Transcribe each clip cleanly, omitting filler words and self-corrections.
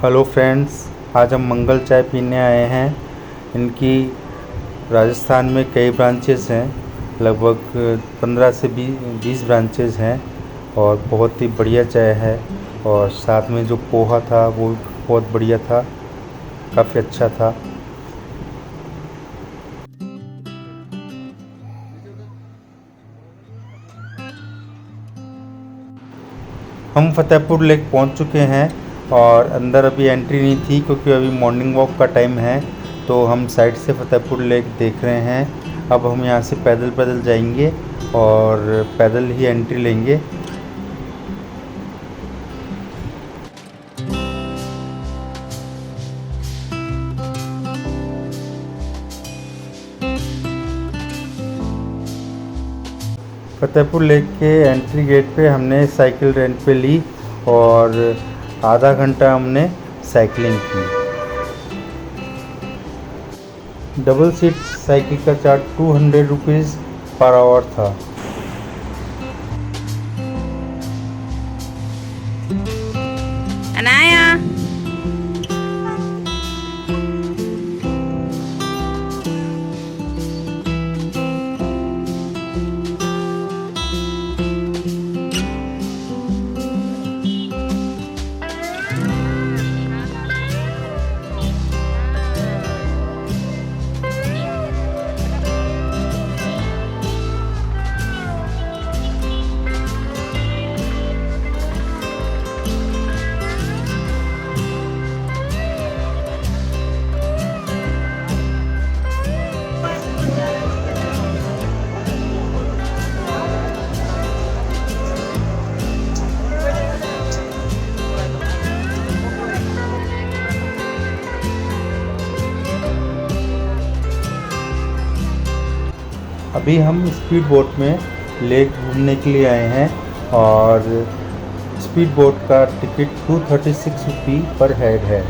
Hello friends, आज हम मंगल चाय पीने आए हैं। इनकी राजस्थान में कई ब्रांचेस हैं, लगभग 15 से 20 ब्रांचेस हैं और बहुत ही बढ़िया चाय है। और साथ में जो पोहा था वो बहुत बढ़िया था, काफ़ी अच्छा था। हम फतेहपुर लेक पहुंच चुके हैं और अंदर अभी एंट्री नहीं थी क्योंकि अभी मॉर्निंग वॉक का टाइम है, तो हम साइड से फतेहपुर लेक देख रहे हैं। अब हम यहां से पैदल पैदल जाएंगे और पैदल ही एंट्री लेंगे। फतेहपुर लेक के एंट्री गेट पे हमने साइकिल रेंट पे ली और आधा घंटा हमने साइकिलिंग की। डबल सीट साइकिल का चार्ज 200 रुपीज़ पर आवर था। अनाया अभी हम स्पीड बोट में लेक घूमने के लिए आए हैं और स्पीड बोट का टिकट 236 रुपी पर हेड है।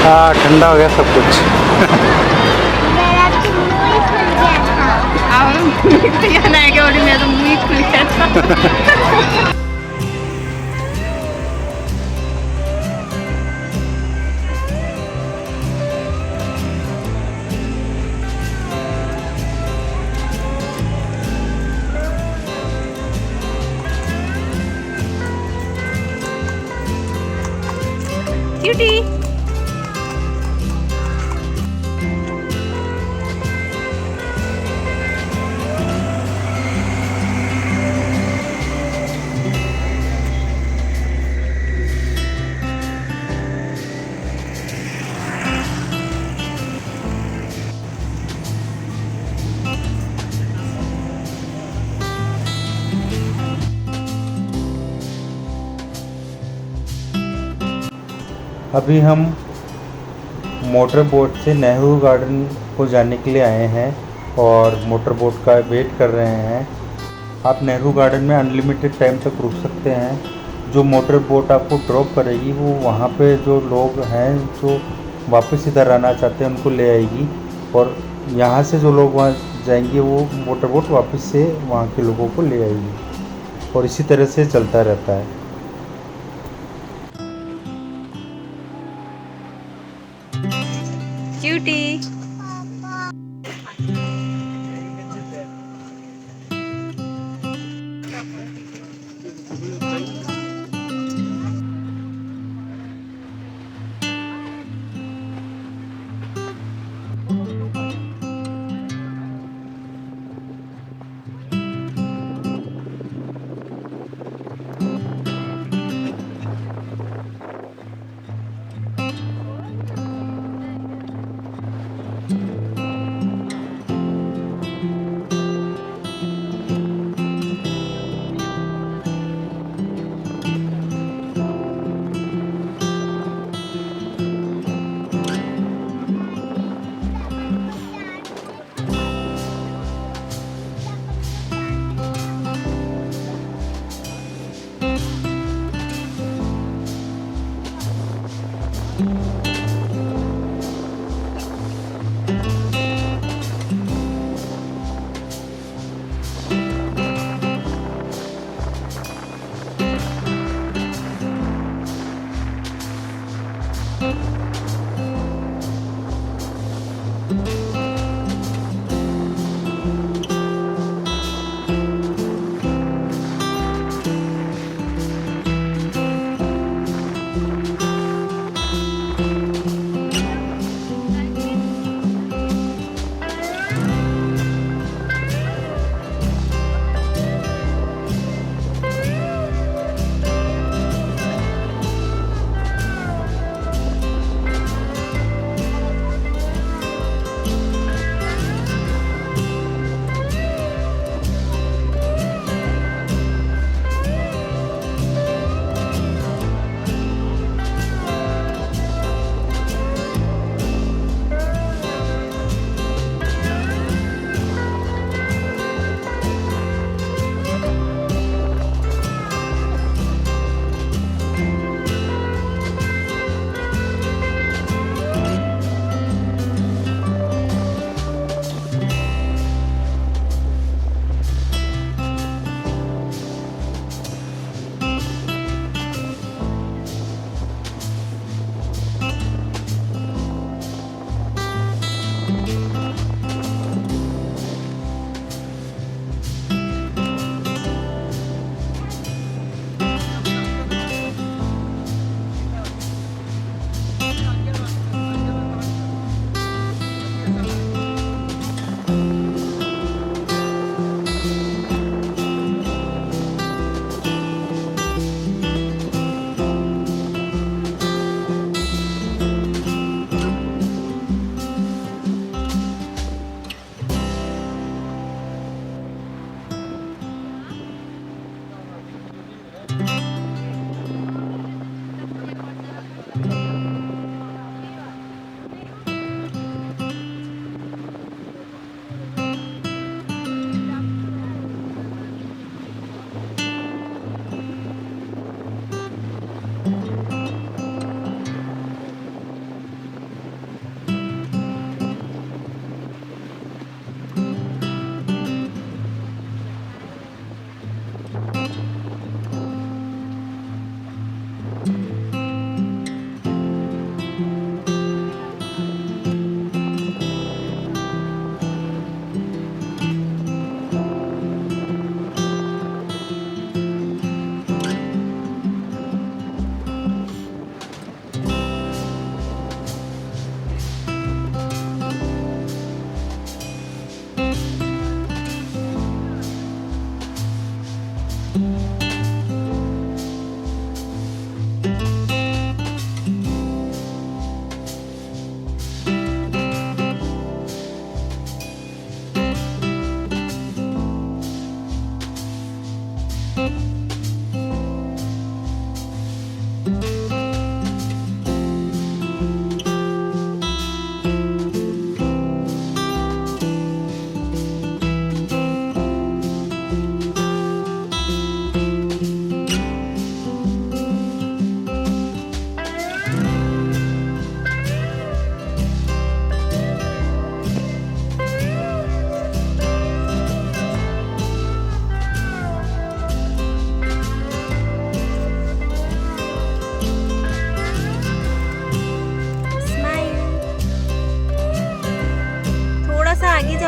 हाँ, ठंडा हो गया सब कुछ। मेरा तो मुंह ही खुल गया था। अब मैं क्या बोली, मेरा तो मुंह ही खुल गया था। अभी हम मोटर बोट से नेहरू गार्डन को जाने के लिए आए हैं और मोटर बोट का वेट कर रहे हैं। आप नेहरू गार्डन में अनलिमिटेड टाइम तक रुक सकते हैं। जो मोटर बोट आपको ड्रॉप करेगी वो वहाँ पे जो लोग हैं जो वापस इधर आना चाहते हैं उनको ले आएगी, और यहाँ से जो लोग वहाँ जाएंगे वो मोटर बोट वापस से वहाँ के लोगों को ले आएगी, और इसी तरह से चलता रहता है। क्यूटी।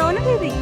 बताओ ना दीदी।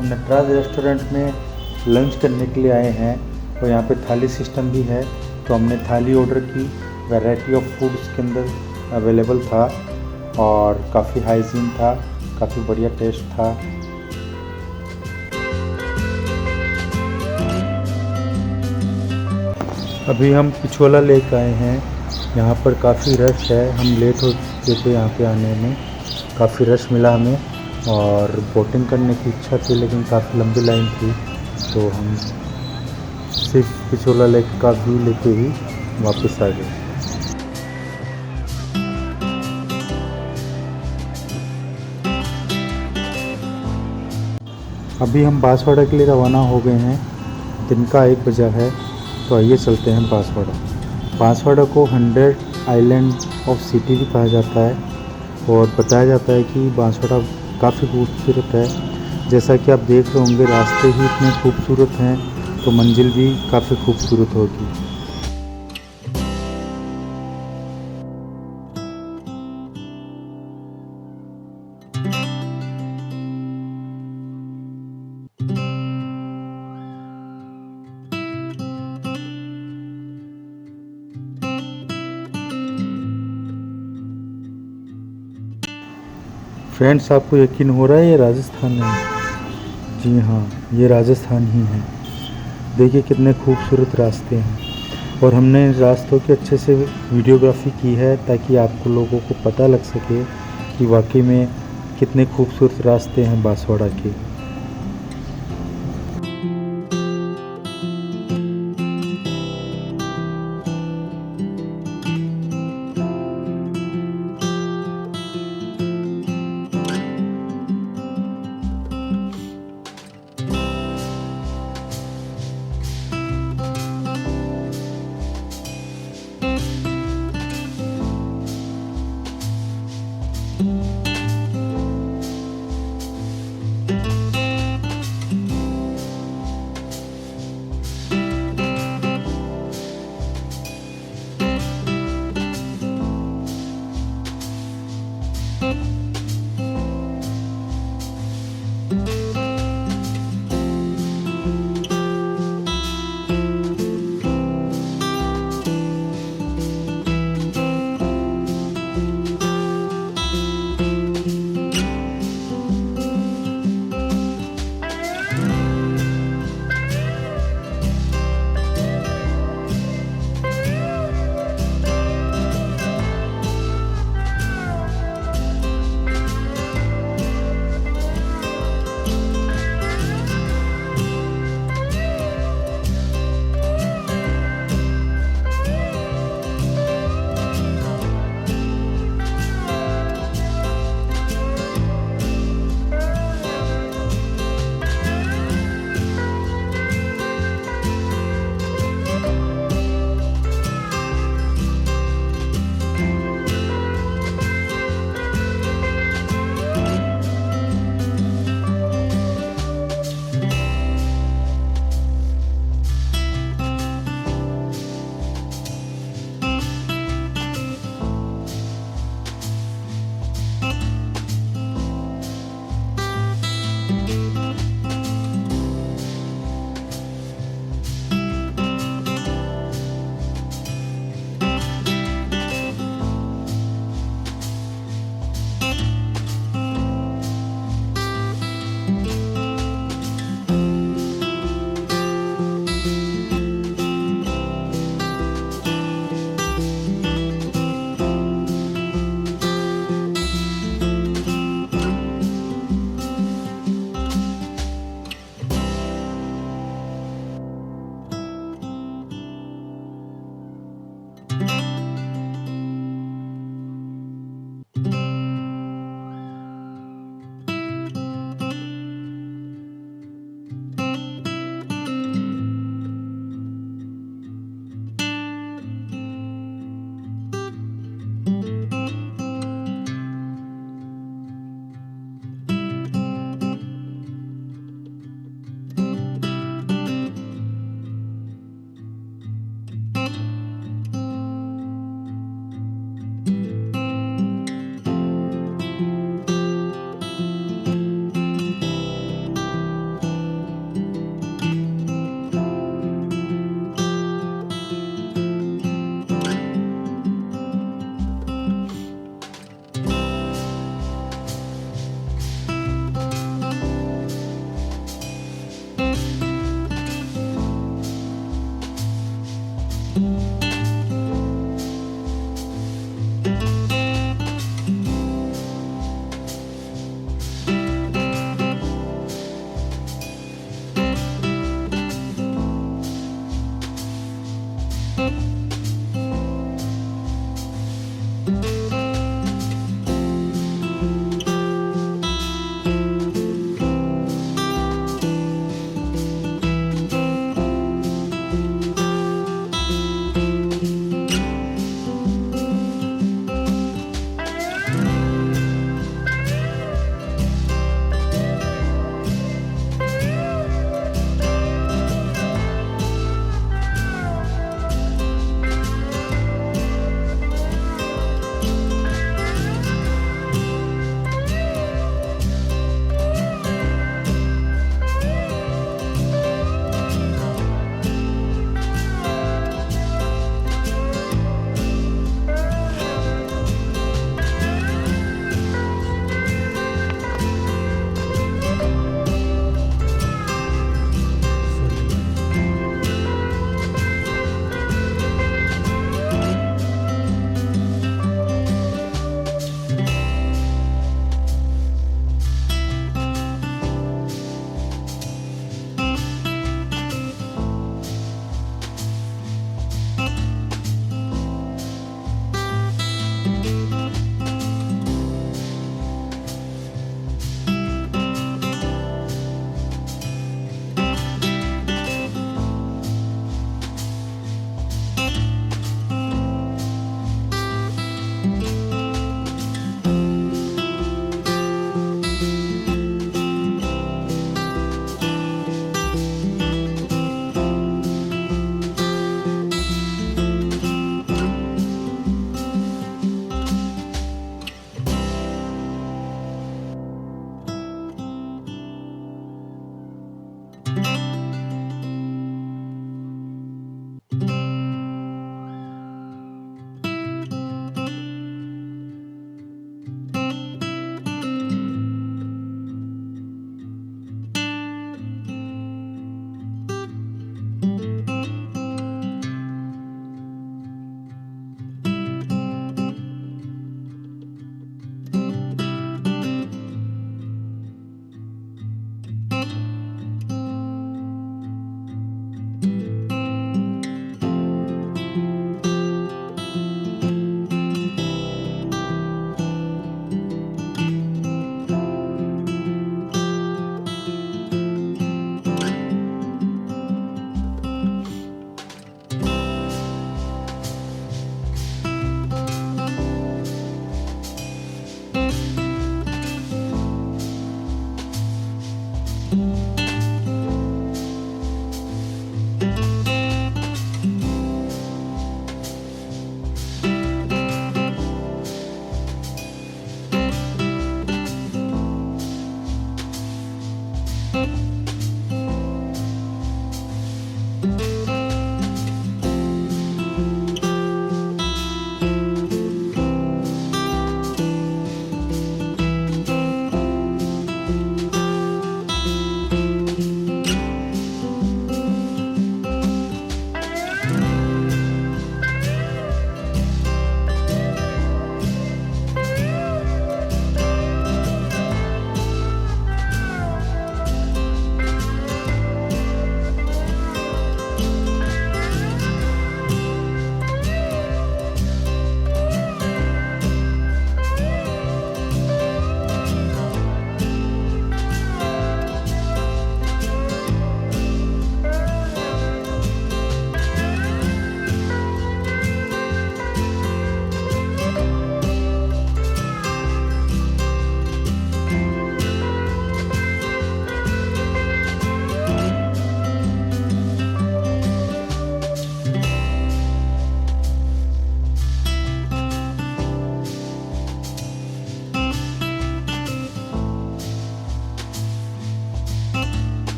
नटराज रेस्टोरेंट में लंच करने के लिए आए हैं और यहाँ पे थाली सिस्टम भी है, तो हमने थाली ऑर्डर की। वैरायटी ऑफ फूड इसके अंदर अवेलेबल था और काफ़ी हाइजीन था, काफ़ी बढ़िया टेस्ट था। अभी हम पिछोला लेक आए हैं, यहाँ पर काफ़ी रश है। हम लेट हो चुके थे यहाँ पे आने में, काफ़ी रश मिला हमें और बोटिंग करने की इच्छा थी लेकिन काफ़ी लंबी लाइन थी, तो हम सिर्फ पिछोला लेक का व्यू लेके ही वापस आ गए। अभी हम बांसवाड़ा के लिए रवाना हो गए हैं। दिन का 1 बजा है, तो आइए चलते हैं बांसवाड़ा। बांसवाड़ा को 100 आइलैंड ऑफ सिटी भी कहा जाता है और बताया जाता है कि बांसवाड़ा काफ़ी खूबसूरत है। जैसा कि आप देख रहे होंगे, रास्ते ही इतने खूबसूरत हैं तो मंजिल भी काफ़ी खूबसूरत होगी। फ्रेंड्स, आपको यकीन हो रहा है ये राजस्थान है? जी हाँ, ये राजस्थान ही है। देखिए कितने खूबसूरत रास्ते हैं और हमने इन रास्तों की अच्छे से वीडियोग्राफी की है ताकि आपको लोगों को पता लग सके कि वाकई में कितने खूबसूरत रास्ते हैं बांसवाड़ा के।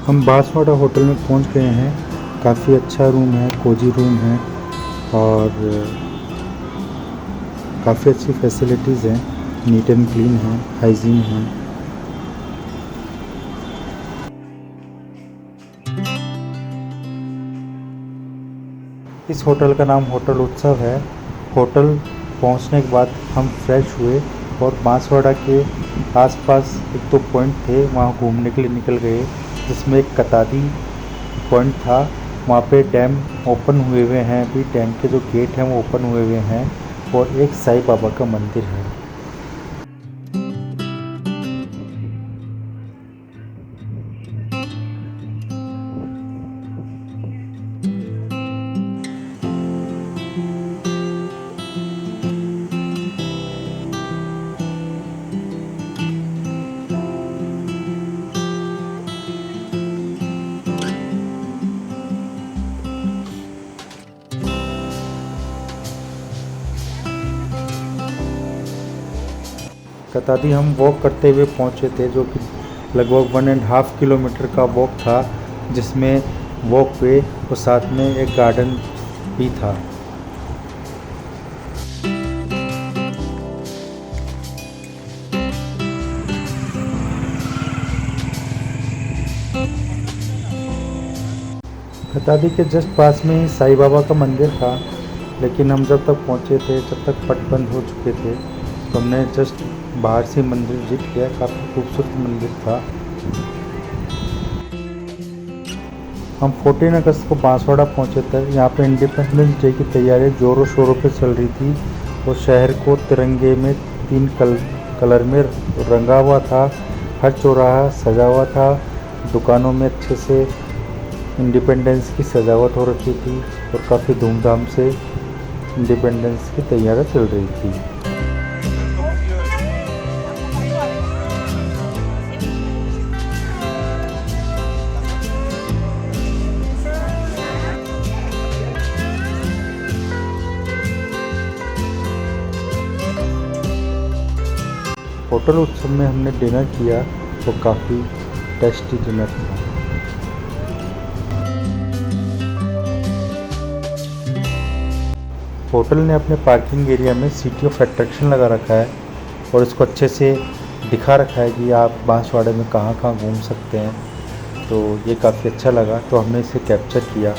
हम बांसवाड़ा होटल में पहुंच गए हैं। काफ़ी अच्छा रूम है, कोजी रूम है और काफ़ी अच्छी फैसिलिटीज़ हैं, नीट एंड क्लीन है, हाइजीन है। इस होटल का नाम होटल उत्सव है। होटल पहुंचने के बाद हम फ्रेश हुए और बांसवाड़ा के आसपास एक दो पॉइंट थे, वहां घूमने के लिए निकल गए, जिसमें एक कतादी पॉइंट था। वहाँ पे डैम ओपन हुए हैं, अभी डैम के जो गेट हैं वो ओपन हुए हैं और एक साईं बाबा का मंदिर है। कतादी हम वॉक करते हुए पहुँचे थे, जो कि लगभग 1.5 किलोमीटर का वॉक था, जिसमें वॉक पे और साथ में एक गार्डन भी था। कतादी के जस्ट पास में ही साईं बाबा का मंदिर था, लेकिन हम जब तक पहुँचे थे जब तक पट बंद हो चुके थे, तो हमने जस्ट बाहर से मंदिर विजिट किया। काफ़ी खूबसूरत मंदिर था। हम 14 अगस्त को बांसवाड़ा पहुंचे थे। यहाँ पे इंडिपेंडेंस डे की तैयारी ज़ोरों शोरों पे चल रही थी और शहर को तिरंगे में 3 कलर में रंगा हुआ था। हर चौराहा सजा हुआ था। दुकानों में अच्छे से इंडिपेंडेंस की सजावट हो रखी थी और काफ़ी धूमधाम से इंडिपेंडेंस की तैयारी चल रही थी। होटल उत्सव में हमने डिनर किया तो काफ़ी टेस्टी डिनर था। होटल ने अपने पार्किंग एरिया में सिटी ऑफ अट्रैक्शन लगा रखा है और इसको अच्छे से दिखा रखा है कि आप बांसवाड़े में कहाँ कहाँ घूम सकते हैं, तो ये काफ़ी अच्छा लगा, तो हमने इसे कैप्चर किया।